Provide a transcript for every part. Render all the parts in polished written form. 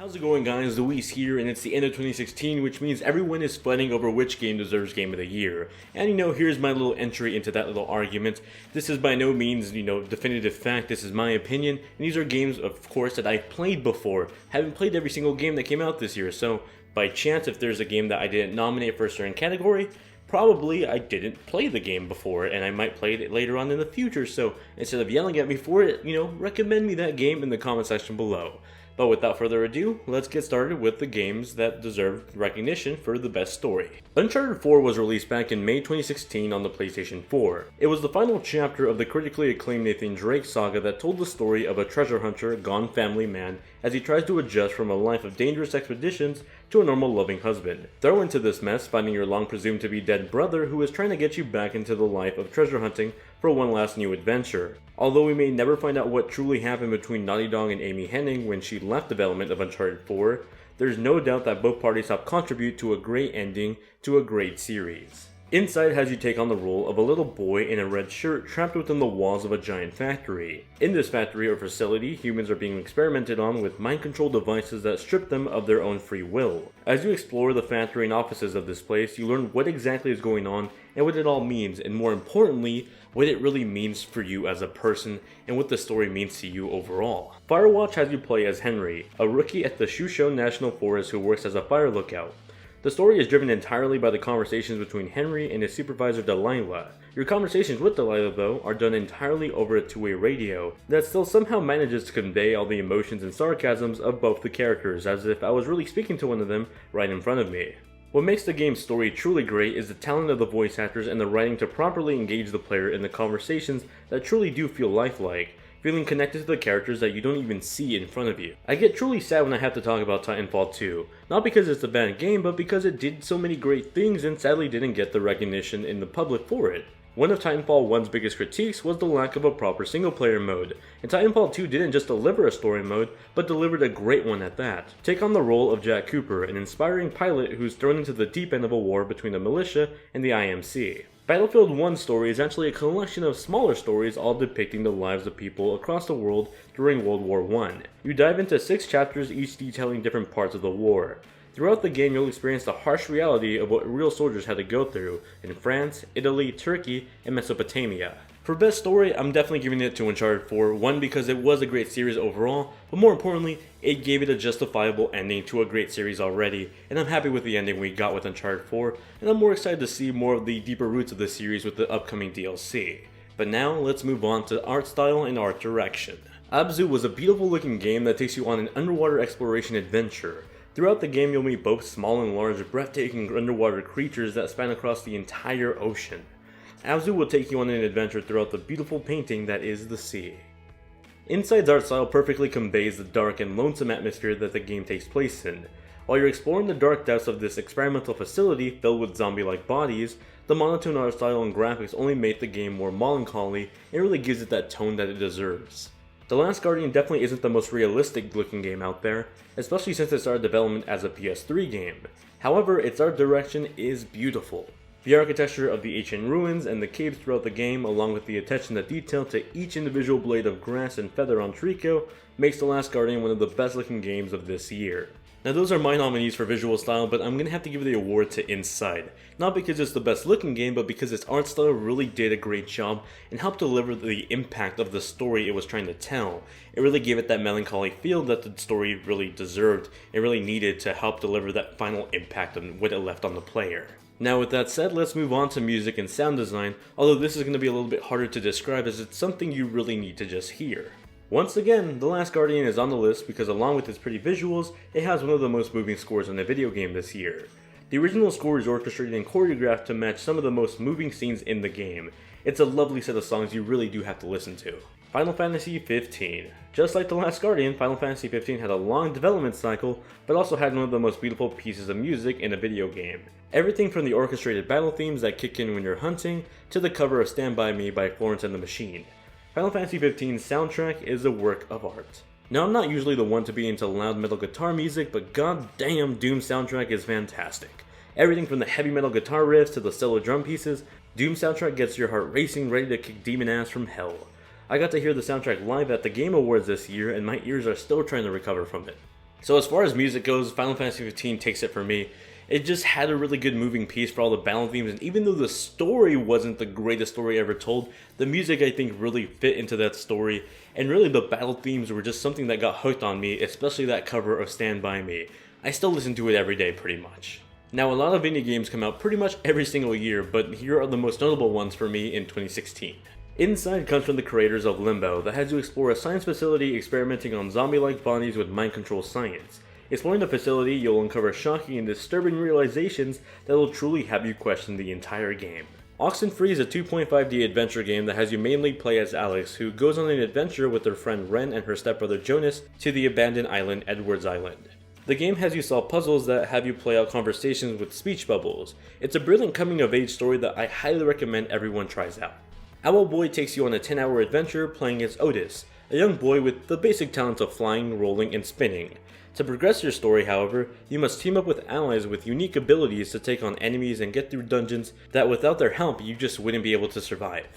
How's it going, guys? Luis here, and it's the end of 2016, which means everyone is fighting over which game deserves Game of the Year. And here's my little entry into that little argument. This is by no means, definitive fact. This is my opinion, and these are games, of course, that I've played before. Haven't played every single game that came out this year, so by chance, if there's a game that I didn't nominate for a certain category, probably I didn't play the game before, and I might play it later on in the future. So instead of yelling at me for it, recommend me that game in the comment section below. But without further ado, let's get started with the games that deserve recognition for the best story. Uncharted 4 was released back in May 2016 on the PlayStation 4. It was the final chapter of the critically acclaimed Nathan Drake saga that told the story of a treasure hunter gone family man as he tries to adjust from a life of dangerous expeditions to a normal loving husband. Throw into this mess finding your long presumed to be dead brother who is trying to get you back into the life of treasure hunting for one last new adventure. Although we may never find out what truly happened between Naughty Dog and Amy Hennig when she left development of Uncharted 4, there's no doubt that both parties helped contribute to a great ending to a great series. Inside has you take on the role of a little boy in a red shirt trapped within the walls of a giant factory. In this factory or facility, humans are being experimented on with mind-control devices that strip them of their own free will. As you explore the factory and offices of this place, you learn what exactly is going on and what it all means, and more importantly, what it really means for you as a person and what the story means to you overall. Firewatch has you play as Henry, a rookie at the Shusho National Forest who works as a fire lookout. The story is driven entirely by the conversations between Henry and his supervisor Delilah. Your conversations with Delilah, though, are done entirely over a two-way radio that still somehow manages to convey all the emotions and sarcasms of both the characters, as if I was really speaking to one of them right in front of me. What makes the game's story truly great is the talent of the voice actors and the writing to properly engage the player in the conversations that truly do feel lifelike, feeling connected to the characters that you don't even see in front of you. I get truly sad when I have to talk about Titanfall 2, not because it's a bad game, but because it did so many great things and sadly didn't get the recognition in the public for it. One of Titanfall 1's biggest critiques was the lack of a proper single-player mode, and Titanfall 2 didn't just deliver a story mode, but delivered a great one at that. Take on the role of Jack Cooper, an inspiring pilot who's thrown into the deep end of a war between the militia and the IMC. Battlefield 1's story is actually a collection of smaller stories all depicting the lives of people across the world during World War I. You dive into 6 chapters, each detailing different parts of the war. Throughout the game, you'll experience the harsh reality of what real soldiers had to go through in France, Italy, Turkey, and Mesopotamia. For best story, I'm definitely giving it to Uncharted 4, one because it was a great series overall, but more importantly, it gave it a justifiable ending to a great series already, and I'm happy with the ending we got with Uncharted 4, and I'm more excited to see more of the deeper roots of the series with the upcoming DLC. But now, let's move on to art style and art direction. Abzu was a beautiful looking game that takes you on an underwater exploration adventure. Throughout the game, you'll meet both small and large, breathtaking underwater creatures that span across the entire ocean. Abzu will take you on an adventure throughout the beautiful painting that is the sea. Inside's art style perfectly conveys the dark and lonesome atmosphere that the game takes place in. While you're exploring the dark depths of this experimental facility filled with zombie-like bodies, the monotone art style and graphics only make the game more melancholy and really gives it that tone that it deserves. The Last Guardian definitely isn't the most realistic looking game out there, especially since it started development as a PS3 game. However, its art direction is beautiful. The architecture of the ancient ruins and the caves throughout the game, along with the attention to detail to each individual blade of grass and feather on Trico, makes The Last Guardian one of the best looking games of this year. Now those are my nominees for visual style, but I'm going to have to give the award to Inside. Not because it's the best looking game, but because its art style really did a great job and helped deliver the impact of the story it was trying to tell. It really gave it that melancholy feel that the story really deserved and really needed to help deliver that final impact on what it left on the player. Now with that said, let's move on to music and sound design, although this is going to be a little bit harder to describe as it's something you really need to just hear. Once again, The Last Guardian is on the list because along with its pretty visuals, it has one of the most moving scores in a video game this year. The original score is orchestrated and choreographed to match some of the most moving scenes in the game. It's a lovely set of songs you really do have to listen to. Final Fantasy 15. Just like The Last Guardian, Final Fantasy 15 had a long development cycle, but also had one of the most beautiful pieces of music in a video game. Everything from the orchestrated battle themes that kick in when you're hunting, to the cover of Stand By Me by Florence and the Machine. Final Fantasy 15's soundtrack is a work of art. Now I'm not usually the one to be into loud metal guitar music, but goddamn Doom's soundtrack is fantastic. Everything from the heavy metal guitar riffs to the solo drum pieces, Doom's soundtrack gets your heart racing, ready to kick demon ass from hell. I got to hear the soundtrack live at the Game Awards this year, and my ears are still trying to recover from it. So as far as music goes, Final Fantasy 15 takes it for me. It just had a really good moving piece for all the battle themes, and even though the story wasn't the greatest story ever told, the music I think really fit into that story, and really the battle themes were just something that got hooked on me, especially that cover of Stand By Me. I still listen to it every day pretty much. Now a lot of indie games come out pretty much every single year, but here are the most notable ones for me in 2016. Inside comes from the creators of Limbo, that has you explore a science facility experimenting on zombie-like bodies with mind-control science. Exploring the facility, you'll uncover shocking and disturbing realizations that will truly have you question the entire game. Oxenfree is a 2.5D adventure game that has you mainly play as Alex, who goes on an adventure with her friend Ren and her stepbrother Jonas to the abandoned island Edwards Island. The game has you solve puzzles that have you play out conversations with speech bubbles. It's a brilliant coming-of-age story that I highly recommend everyone tries out. Owlboy takes you on a 10-hour adventure playing as Otis, a young boy with the basic talents of flying, rolling, and spinning. To progress your story, however, you must team up with allies with unique abilities to take on enemies and get through dungeons that without their help you just wouldn't be able to survive.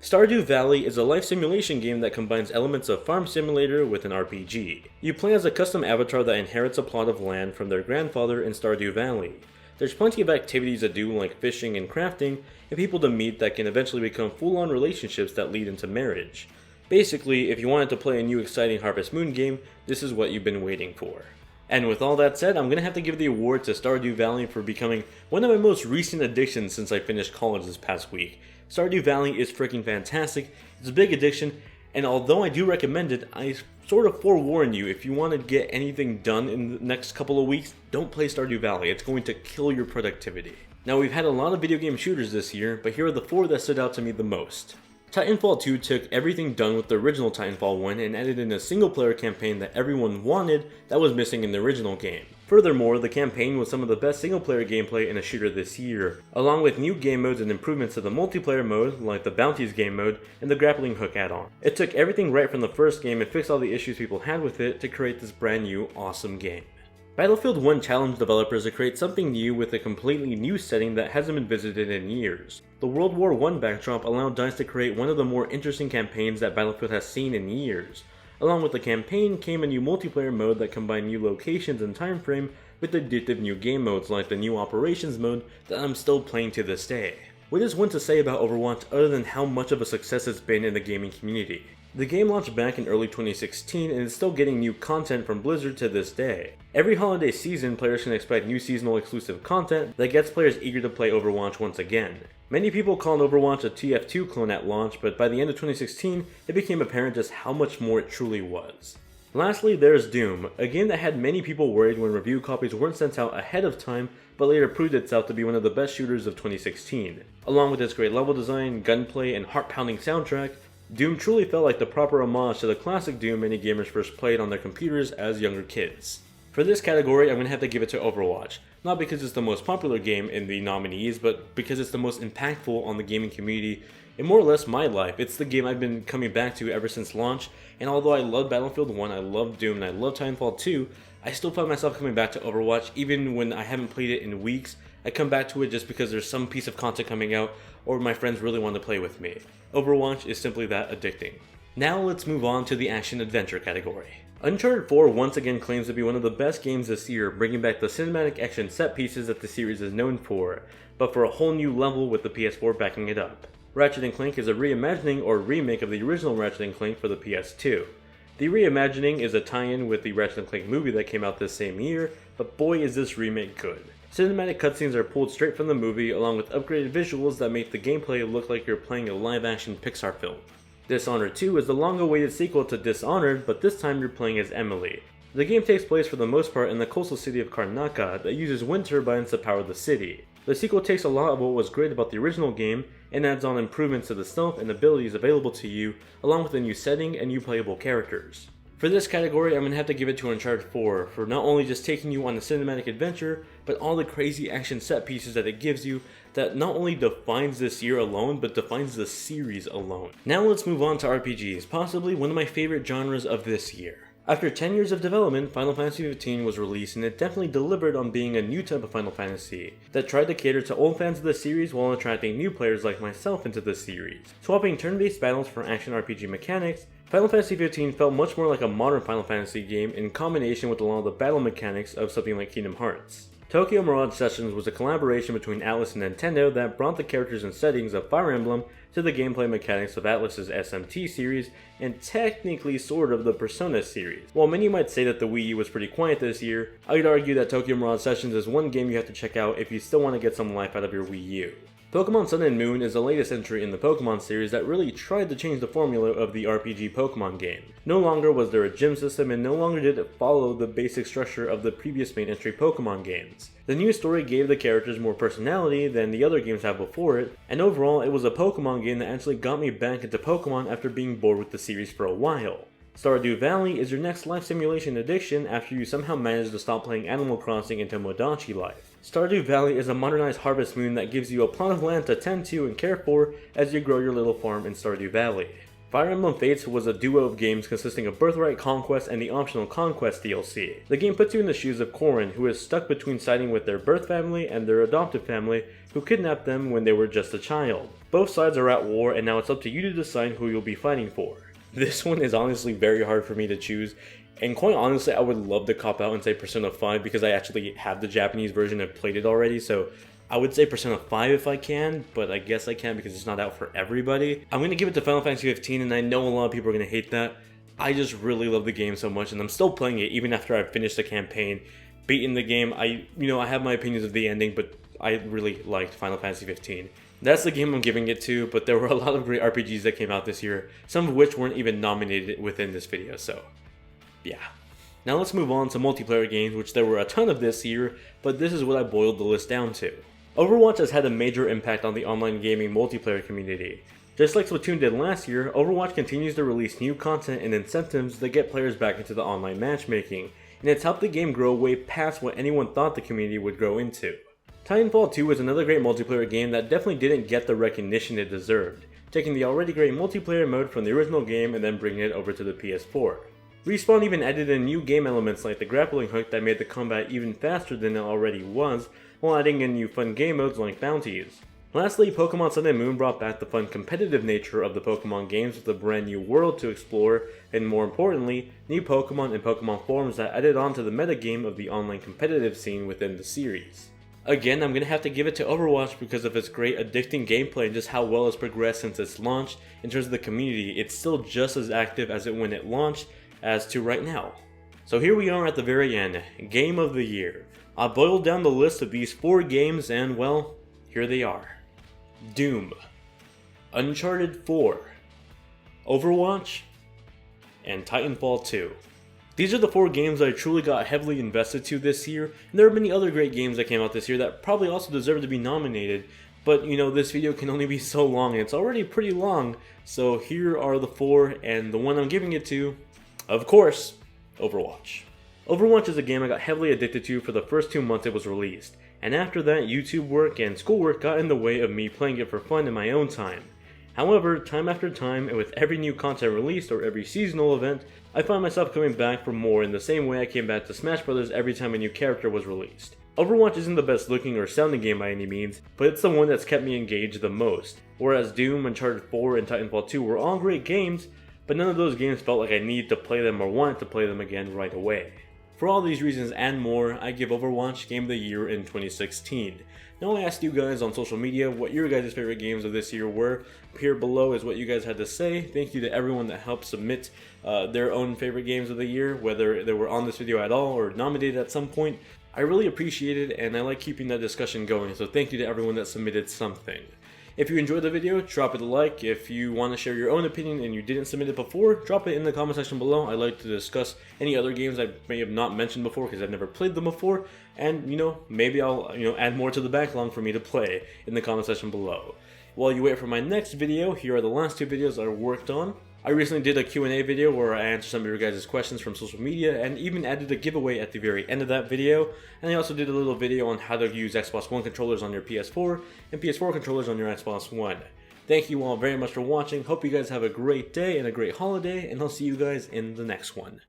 Stardew Valley is a life simulation game that combines elements of farm simulator with an RPG. You play as a custom avatar that inherits a plot of land from their grandfather in Stardew Valley. There's plenty of activities to do like fishing and crafting, and people to meet that can eventually become full-on relationships that lead into marriage. Basically, if you wanted to play a new exciting Harvest Moon game, this is what you've been waiting for. And with all that said, I'm going to have to give the award to Stardew Valley for becoming one of my most recent additions since I finished college this past week. Stardew Valley is freaking fantastic, it's a big addiction, and although I do recommend it, I sort of forewarn you, if you want to get anything done in the next couple of weeks, don't play Stardew Valley, it's going to kill your productivity. Now we've had a lot of video game shooters this year, but here are the 4 that stood out to me the most. Titanfall 2 took everything done with the original Titanfall 1 and added in a single player campaign that everyone wanted that was missing in the original game. Furthermore, the campaign was some of the best single player gameplay in a shooter this year, along with new game modes and improvements to the multiplayer mode, like the Bounties game mode and the grappling hook add-on. It took everything right from the first game and fixed all the issues people had with it to create this brand new, awesome game. Battlefield 1 challenged developers to create something new with a completely new setting that hasn't been visited in years. The World War I backdrop allowed DICE to create one of the more interesting campaigns that Battlefield has seen in years. Along with the campaign came a new multiplayer mode that combined new locations and time frame with addictive new game modes like the new Operations mode that I'm still playing to this day. What is one to say about Overwatch other than how much of a success it's been in the gaming community? The game launched back in early 2016 and is still getting new content from Blizzard to this day. Every holiday season, players can expect new seasonal exclusive content that gets players eager to play Overwatch once again. Many people called Overwatch a TF2 clone at launch, but by the end of 2016, it became apparent just how much more it truly was. Lastly, there's Doom, a game that had many people worried when review copies weren't sent out ahead of time, but later proved itself to be one of the best shooters of 2016. Along with its great level design, gunplay, and heart-pounding soundtrack, Doom truly felt like the proper homage to the classic Doom many gamers first played on their computers as younger kids. For this category, I'm going to have to give it to Overwatch, not because it's the most popular game in the nominees, but because it's the most impactful on the gaming community in more or less my life. It's the game I've been coming back to ever since launch, and although I love Battlefield 1, I love Doom, and I love Titanfall 2, I still find myself coming back to Overwatch even when I haven't played it in weeks. I come back to it just because there's some piece of content coming out, or my friends really want to play with me. Overwatch is simply that addicting. Now let's move on to the action-adventure category. Uncharted 4 once again claims to be one of the best games this year, bringing back the cinematic action set pieces that the series is known for, but for a whole new level with the PS4 backing it up. Ratchet and Clank is a reimagining or remake of the original Ratchet and Clank for the PS2. The reimagining is a tie-in with the Ratchet and Clank movie that came out this same year, but boy is this remake good. Cinematic cutscenes are pulled straight from the movie, along with upgraded visuals that make the gameplay look like you're playing a live-action Pixar film. Dishonored 2 is the long-awaited sequel to Dishonored, but this time you're playing as Emily. The game takes place for the most part in the coastal city of Karnaka that uses wind turbines to power the city. The sequel takes a lot of what was great about the original game and adds on improvements to the stealth and abilities available to you, along with a new setting and new playable characters. For this category, I'm going to have to give it to Uncharted 4 for not only just taking you on a cinematic adventure, but all the crazy action set pieces that it gives you that not only defines this year alone, but defines the series alone. Now let's move on to RPGs, possibly one of my favorite genres of this year. After 10 years of development, Final Fantasy 15 was released, and it definitely delivered on being a new type of Final Fantasy that tried to cater to old fans of the series while attracting new players like myself into the series. Swapping turn-based battles for action RPG mechanics, Final Fantasy XV felt much more like a modern Final Fantasy game in combination with a lot of the battle mechanics of something like Kingdom Hearts. Tokyo Mirage Sessions was a collaboration between Atlus and Nintendo that brought the characters and settings of Fire Emblem to the gameplay mechanics of Atlus's SMT series and technically sort of the Persona series. While many might say that the Wii U was pretty quiet this year, I'd argue that Tokyo Mirage Sessions is one game you have to check out if you still want to get some life out of your Wii U. Pokemon Sun and Moon is the latest entry in the Pokemon series that really tried to change the formula of the RPG Pokemon game. No longer was there a gym system and no longer did it follow the basic structure of the previous main entry Pokemon games. The new story gave the characters more personality than the other games have before it, and overall it was a Pokemon game that actually got me back into Pokemon after being bored with the series for a while. Stardew Valley is your next life simulation addiction after you somehow manage to stop playing Animal Crossing into Tomodachi life. Stardew Valley is a modernized Harvest Moon that gives you a plot of land to tend to and care for as you grow your little farm in Stardew Valley. Fire Emblem Fates was a duo of games consisting of Birthright Conquest and the optional Conquest DLC. The game puts you in the shoes of Corrin, who is stuck between siding with their birth family and their adoptive family, who kidnapped them when they were just a child. Both sides are at war, and now it's up to you to decide who you'll be fighting for. This one is honestly very hard for me to choose, and quite honestly I would love to cop out and say Persona 5 because I actually have the Japanese version and played it already, so I would say Persona 5 if I can, but I guess I can't because it's not out for everybody. I'm going to give it to Final Fantasy XV, and I know a lot of people are going to hate that. I just really love the game so much, and I'm still playing it even after I've finished the campaign, beaten the game. I have my opinions of the ending, but I really liked Final Fantasy XV. That's the game I'm giving it to, but there were a lot of great RPGs that came out this year, some of which weren't even nominated within this video, so yeah. Now let's move on to multiplayer games, which there were a ton of this year, but this is what I boiled the list down to. Overwatch has had a major impact on the online gaming multiplayer community. Just like Splatoon did last year, Overwatch continues to release new content and incentives that get players back into the online matchmaking, and it's helped the game grow way past what anyone thought the community would grow into. Titanfall 2 is another great multiplayer game that definitely didn't get the recognition it deserved, taking the already great multiplayer mode from the original game and then bringing it over to the PS4. Respawn even added in new game elements like the grappling hook that made the combat even faster than it already was, while adding in new fun game modes like bounties. Lastly, Pokemon Sun and Moon brought back the fun competitive nature of the Pokemon games with a brand new world to explore, and more importantly, new Pokemon and Pokemon forms that added on to the metagame of the online competitive scene within the series. Again, I'm going to have to give it to Overwatch because of its great addicting gameplay and just how well it's progressed since its launch. In terms of the community, it's still just as active as it when it launched as to right now. So here we are at the very end, Game of the Year. I boiled down the list of these 4 games and well, here they are. Doom, Uncharted 4, Overwatch, and Titanfall 2. These are the 4 games I truly got heavily invested to this year, and there are many other great games that came out this year that probably also deserve to be nominated, but this video can only be so long, and it's already pretty long, so here are the 4, and the one I'm giving it to, of course, Overwatch. Overwatch is a game I got heavily addicted to for the first 2 months it was released, and after that YouTube work and schoolwork got in the way of me playing it for fun in my own time. However, time after time, and with every new content released or every seasonal event, I find myself coming back for more in the same way I came back to Smash Bros. Every time a new character was released. Overwatch isn't the best looking or sounding game by any means, but it's the one that's kept me engaged the most. Whereas Doom, Uncharted 4, and Titanfall 2 were all great games, but none of those games felt like I needed to play them or wanted to play them again right away. For all these reasons and more, I give Overwatch Game of the Year in 2016. Now I asked you guys on social media what your guys' favorite games of this year were. Here below is what you guys had to say. Thank you to everyone that helped submit their own favorite games of the year, whether they were on this video at all or nominated at some point. I really appreciate it, and I like keeping that discussion going, so thank you to everyone that submitted something. If you enjoyed the video, drop it a like. If you want to share your own opinion and you didn't submit it before, drop it in the comment section below. I'd like to discuss any other games I may have not mentioned before because I've never played them before. And, maybe I'll, add more to the backlog for me to play in the comment section below. While you wait for my next video, here are the last 2 videos I worked on. I recently did a Q&A video where I answered some of your guys' questions from social media and even added a giveaway at the very end of that video. And I also did a little video on how to use Xbox One controllers on your PS4 and PS4 controllers on your Xbox One. Thank you all very much for watching. Hope you guys have a great day and a great holiday, and I'll see you guys in the next one.